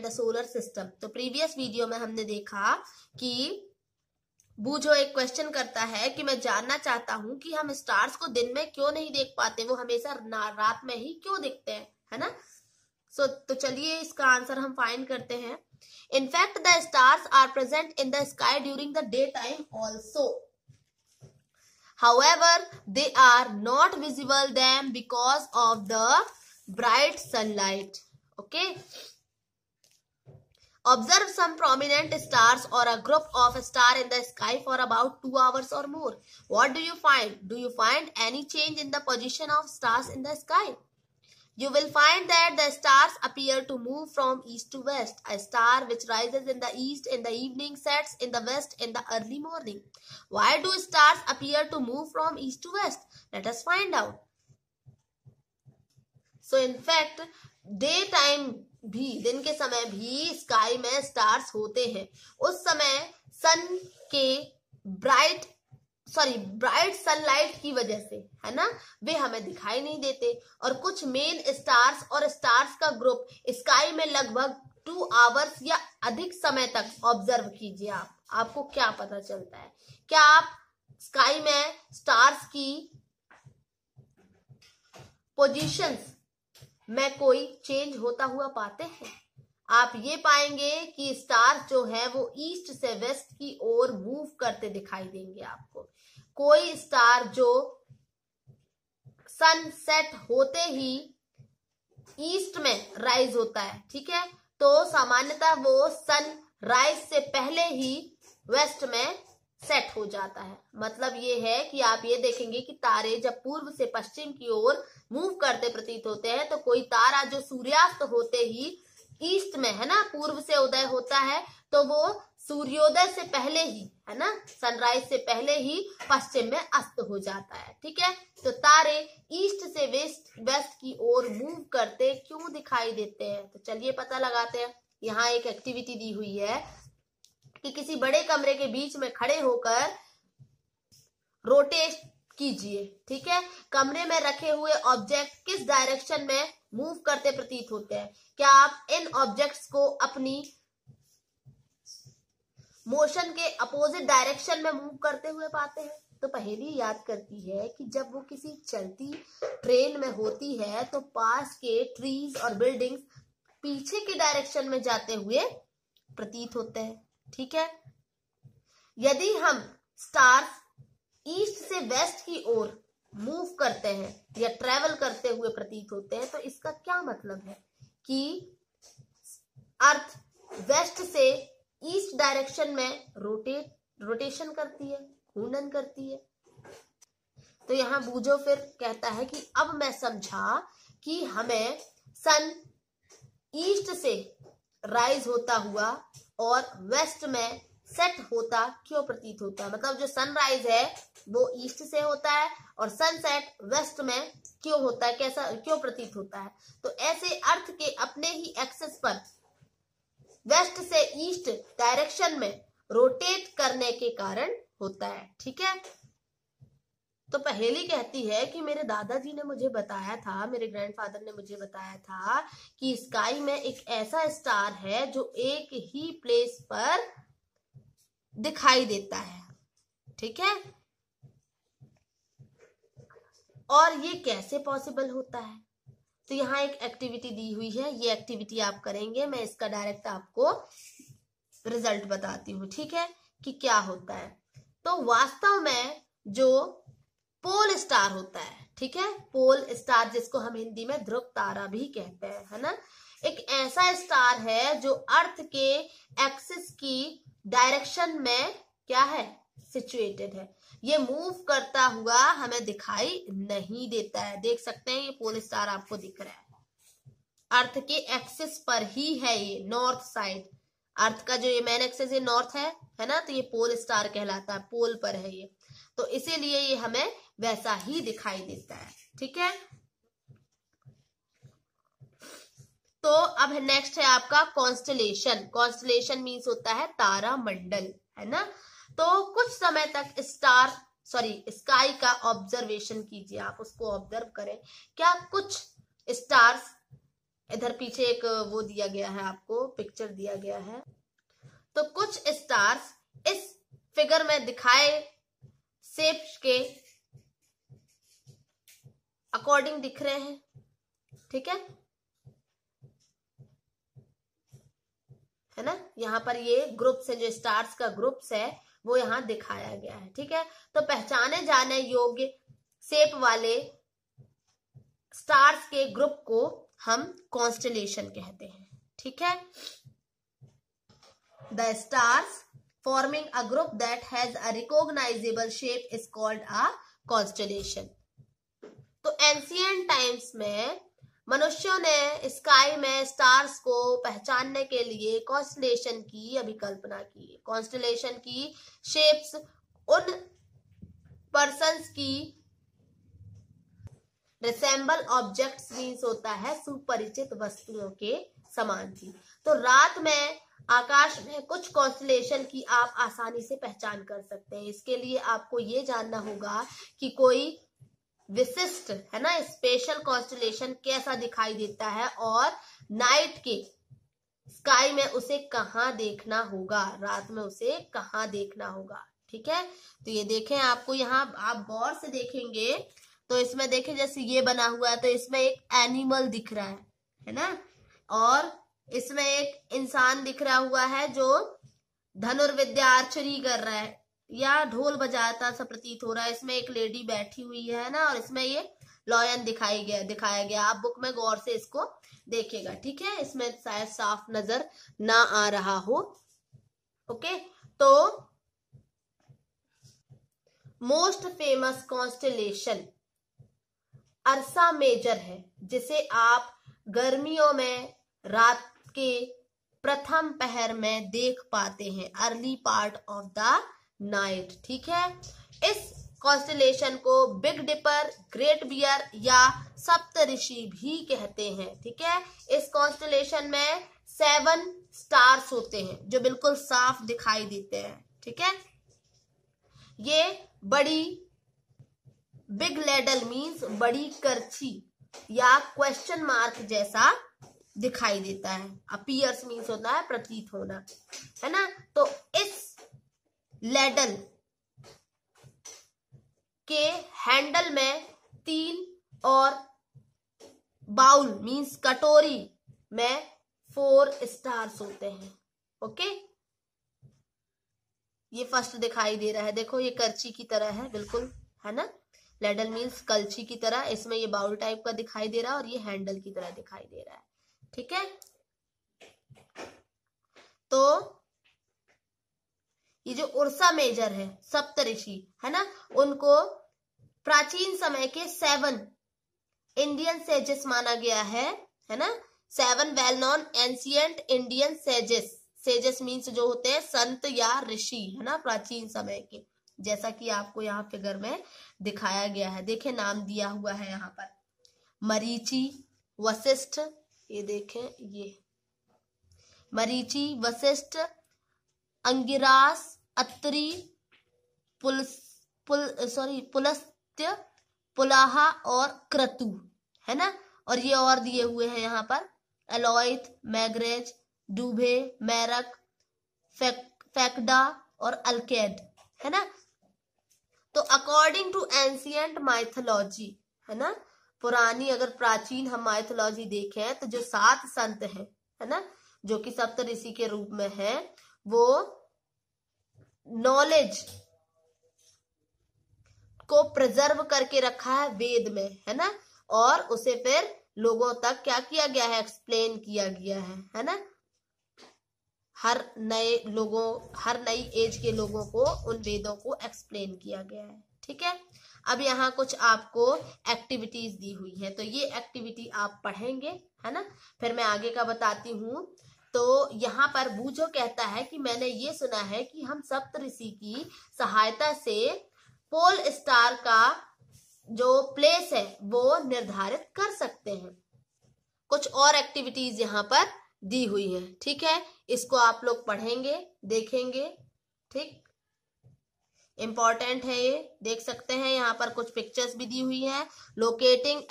The solar system. तो previous video में हमने देखा कि बूझो एक क्वेश्चन करता है कि मैं जानना चाहता हूं कि हम स्टार्स को दिन में क्यों नहीं देख पाते, वो हमेशा रात में ही क्यों दिखते हैं, है ना। तो चलिए इसका आंसर हम फाइंड करते हैं। In fact the stars are present in the sky during the day time also, however they are not visible them because of the bright sunlight. Okay, observe some prominent stars or a group of stars in the sky for about 2 hours or more. What do you find? Do you find any change in the position of stars in the sky? You will find that the stars appear to move from east to west. A star which rises in the east in the evening sets in the west in the early morning. Why do stars appear to move from east to west? Let us find out. So in fact, daytime भी, दिन के समय भी sky में stars होते हैं। उस समय सन के ब्राइट सनलाइट की वजह से, है ना, वे हमें दिखाई नहीं देते। और कुछ मेन स्टार्स और स्टार्स का ग्रुप स्काई में लगभग 2 आवर्स या अधिक समय तक ऑब्जर्व कीजिए। आपको क्या पता चलता है? क्या आप स्काई में स्टार्स की पोजीशंस में कोई चेंज होता हुआ पाते हैं? आप ये पाएंगे कि स्टार जो है वो ईस्ट से वेस्ट की ओर मूव करते दिखाई देंगे आपको। कोई स्टार जो सनसेट होते ही ईस्ट में राइज होता है, ठीक है, तो सामान्यतः वो सन राइज से पहले ही वेस्ट में सेट हो जाता है। मतलब ये है कि आप ये देखेंगे कि तारे जब पूर्व से पश्चिम की ओर मूव करते प्रतीत होते हैं, तो कोई तारा जो सूर्यास्त होते ही ईस्ट में, है ना, पूर्व से उदय होता है, तो वो सूर्योदय से पहले ही, है ना, सनराइज से पहले ही पश्चिम में अस्त हो जाता है। ठीक है, तो तारे ईस्ट से वेस्ट की ओर मूव करते क्यों दिखाई देते हैं? तो चलिए पता लगाते हैं। यहाँ एक एक्टिविटी दी हुई है कि किसी बड़े कमरे के बीच में खड़े होकर रोटेट कीजिए। ठीक है, कमरे में रखे हुए ऑब्जेक्ट किस डायरेक्शन में मूव करते प्रतीत होते हैं? क्या आप इन ऑब्जेक्ट्स को अपनी मोशन के अपोजिट डायरेक्शन में मूव करते हुए पाते हैं? तो पहेली याद करती है कि जब वो किसी चलती ट्रेन में होती है तो पास के ट्रीज और बिल्डिंग्स पीछे के डायरेक्शन में जाते हुए प्रतीत होते हैं। ठीक है, यदि हम स्टार्स ईस्ट से वेस्ट की ओर मूव करते हैं या ट्रेवल करते हुए प्रतीत होते हैं, तो इसका क्या मतलब है कि अर्थ वेस्ट से ईस्ट डायरेक्शन में रोटेशन करती है, घूर्णन करती है। तो यहां बूझो फिर कहता है कि अब मैं समझा कि हमें सन ईस्ट से राइज होता हुआ और वेस्ट में सेट होता क्यों प्रतीत होता है। मतलब जो सनराइज है वो ईस्ट से होता है और सनसेट वेस्ट में क्यों होता है, कैसा क्यों प्रतीत होता है? तो ऐसे अर्थ के अपने ही एक्सिस पर वेस्ट से ईस्ट डायरेक्शन में रोटेट करने के कारण होता है। ठीक है, तो पहेली कहती है कि मेरे दादाजी ने मुझे बताया था, मेरे ग्रैंडफादर ने मुझे बताया था कि स्काई में एक ऐसा स्टार है जो एक ही प्लेस पर दिखाई देता है। ठीक है, और ये कैसे पॉसिबल होता है? तो यहाँ एक एक्टिविटी दी हुई है, ये एक्टिविटी आप करेंगे, मैं इसका डायरेक्ट आपको रिजल्ट बताती हूँ। ठीक है, कि क्या होता है। तो वास्तव में जो पोल स्टार होता है, ठीक है, पोल स्टार जिसको हम हिंदी में ध्रुव तारा भी कहते हैं, है ना, एक ऐसा स्टार है जो अर्थ के एक्सिस की डायरेक्शन में क्या है, सिचुएटेड है। ये मूव करता हुआ हमें दिखाई नहीं देता है। देख सकते हैं ये पोल स्टार आपको दिख रहा है, अर्थ के एक्सिस पर ही है, ये नॉर्थ साइड। अर्थ का जो ये मेन एक्सिस ये नॉर्थ है ना, तो ये पोल स्टार कहलाता है, पोल पर है ये, तो इसीलिए ये हमें वैसा ही दिखाई देता है। ठीक है, तो अब नेक्स्ट है आपका कॉन्स्टलेशन। कॉन्स्टलेशन मीन्स होता है तारा मंडल, है ना। तो कुछ समय तक स्काई का ऑब्जर्वेशन कीजिए, आप उसको ऑब्जर्व करें। क्या कुछ स्टार्स इधर पीछे एक वो दिया गया है, आपको पिक्चर दिया गया है। तो कुछ स्टार्स इस फिगर में दिखाए शेप के अकॉर्डिंग दिख रहे हैं, ठीक है ना। यहाँ पर ये ग्रुप्स है, जो स्टार्स का ग्रुप्स है वो यहाँ दिखाया गया है, ठीक है। तो पहचाने जाने योग्य शेप वाले स्टार्स के ग्रुप को हम कॉन्स्टेलेशन कहते हैं, ठीक है। The stars forming a group that has a recognisable shape is called a constellation. तो एंशिएंट टाइम्स में मनुष्यों ने स्काई में स्टार्स को पहचानने के लिए कॉन्स्टेलेशन की अभिकल्पना की। कॉन्स्टेलेशन की शेप्स उन पर्सन्स की रिसेंबल ऑब्जेक्ट्स मीन्स होता है सुपरिचित वस्तुओं के समान थी। तो रात में आकाश में कुछ कॉन्स्टेलेशन की आप आसानी से पहचान कर सकते हैं। इसके लिए आपको ये जानना होगा कि कोई विशिष्ट है ना स्पेशल कॉन्स्टेलेशन कैसा दिखाई देता है और नाइट के स्काई में उसे कहाँ देखना होगा, रात में उसे कहाँ देखना होगा, ठीक है। तो ये देखें, आपको यहाँ आप गौर से देखेंगे तो इसमें देखें जैसे ये बना हुआ है, तो इसमें एक एनिमल दिख रहा है ना, और इसमें एक इंसान दिख रहा हुआ है जो धनुर्विद्या आर्चरी कर रहा है या ढोल बजाता सा प्रतीत हो रहा है। इसमें एक लेडी बैठी हुई है ना, और इसमें ये लॉयन दिखाया गया। आप बुक में गौर से इसको देखिएगा, ठीक है। इसमें शायद साफ नजर ना आ रहा हो, ओके। तो मोस्ट फेमस कॉन्स्टेलेशन अर्सा मेजर है, जिसे आप गर्मियों में रात के प्रथम पहर में देख पाते हैं, early part of the night, ठीक है। इस कॉन्स्टेलेशन को बिग डिपर, ग्रेट बियर या सप्तऋषि भी कहते हैं, ठीक है। इस कॉन्स्टेलेशन में 7 स्टार्स होते हैं जो बिल्कुल साफ दिखाई देते हैं, ठीक है। ये बड़ी बिग लैडल मीन्स बड़ी करछी या क्वेश्चन मार्क जैसा दिखाई देता है। अपीयर्स मीन्स होता है प्रतीत होना, है ना। तो इस लैडल के हैंडल में 3 और बाउल मीन्स कटोरी में 4 स्टार्स होते हैं, ओके। ये फर्स्ट दिखाई दे रहा है, देखो ये करछी की तरह है बिल्कुल, है ना। लैडल मीन्स कलछी की तरह, इसमें ये बाउल टाइप का दिखाई दे रहा है और ये हैंडल की तरह दिखाई दे रहा है, ठीक है। तो ये जो उर्सा मेजर है, सप्तऋषि है ना, उनको प्राचीन समय के 7 इंडियन सेजेस माना गया है ना। 7 well non ancient Indian sages, sages means जो होते हैं संत या ऋषि, है ना, प्राचीन समय के, जैसा कि आपको यहाँ फिगर में दिखाया गया है। देखें नाम दिया हुआ है यहाँ पर, मरीचि, वशिष्ठ, ये देखें ये मरीचि, वशिष्ठ, अंगिरास, अत्रि, पुलस्त्य, पुलाहा और क्रतु, है ना। और ये और दिए हुए हैं यहाँ पर एलोइथ, मैग्रेज, डूबे, मैरक, फैक्डा और अल्केड, है ना। तो अकॉर्डिंग टू एंशिएंट माइथोलॉजी, है ना, पुरानी अगर प्राचीन हम माइथोलॉजी देखें तो जो 7 संत हैं, है ना, जो कि सप्तऋषि के रूप में है, वो नॉलेज को प्रिजर्व करके रखा है वेद में, है ना, और उसे फिर लोगों तक क्या किया गया है, एक्सप्लेन किया गया है ना। हर नई एज के लोगों को उन वेदों को एक्सप्लेन किया गया है, ठीक है। अब यहाँ कुछ आपको एक्टिविटीज दी हुई है, तो ये एक्टिविटी आप पढ़ेंगे, है ना, फिर मैं आगे का बताती हूँ। तो यहाँ पर बूझो कहता है कि मैंने ये सुना है कि हम सप्तऋषि की सहायता से पोल स्टार का जो प्लेस है वो निर्धारित कर सकते हैं। कुछ और एक्टिविटीज यहाँ पर दी हुई है, ठीक है। इसको आप लोग पढ़ेंगे, देखेंगे, ठीक, इंपॉर्टेंट है ये, देख सकते हैं। यहाँ पर कुछ पिक्चर्स भी दी हुई है। लोकेटिंग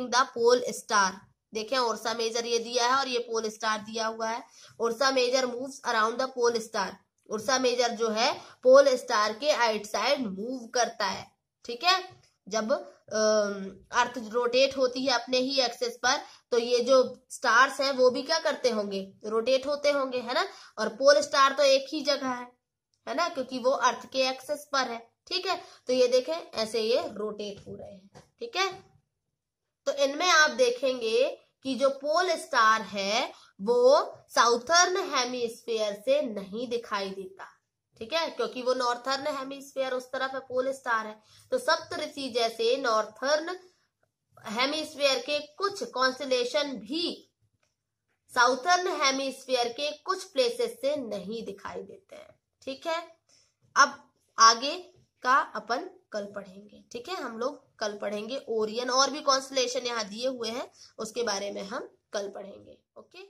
द पोल स्टार, देखें उर्सा मेजर ये दिया है और ये पोल स्टार दिया हुआ है। Ursa Major moves around the pole star. Ursa Major जो है पोल स्टार के आइट साइड मूव करता है। ठीक है, जब अर्थ रोटेट होती है अपने ही एक्सेस पर, तो ये जो स्टार्स हैं वो भी क्या करते होंगे, रोटेट होते होंगे, है ना। और पोल स्टार तो एक ही जगह है ना, क्योंकि वो अर्थ के एक्सेस पर है। ठीक है, तो ये देखें ऐसे ये रोटेट हो रहे हैं। ठीक है, तो इनमें आप देखेंगे कि जो पोल स्टार है वो साउथर्न हेमिस्फीयर से नहीं दिखाई देता। ठीक है, क्योंकि वो नॉर्थर्न हेमिस्फीयर उस तरफ है, पोल स्टार है। तो सप्तऋषि जैसे नॉर्थर्न हेमिस्फीयर के कुछ कॉन्स्टेलेशन भी साउथर्न हेमिस्फीयर के कुछ प्लेसेस से नहीं दिखाई देते हैं। ठीक है, अब आगे का अपन कल पढ़ेंगे। ठीक है, हम लोग कल पढ़ेंगे ओरियन, और भी कॉन्स्टेलेशन यहाँ दिए हुए हैं उसके बारे में हम कल पढ़ेंगे। ओके।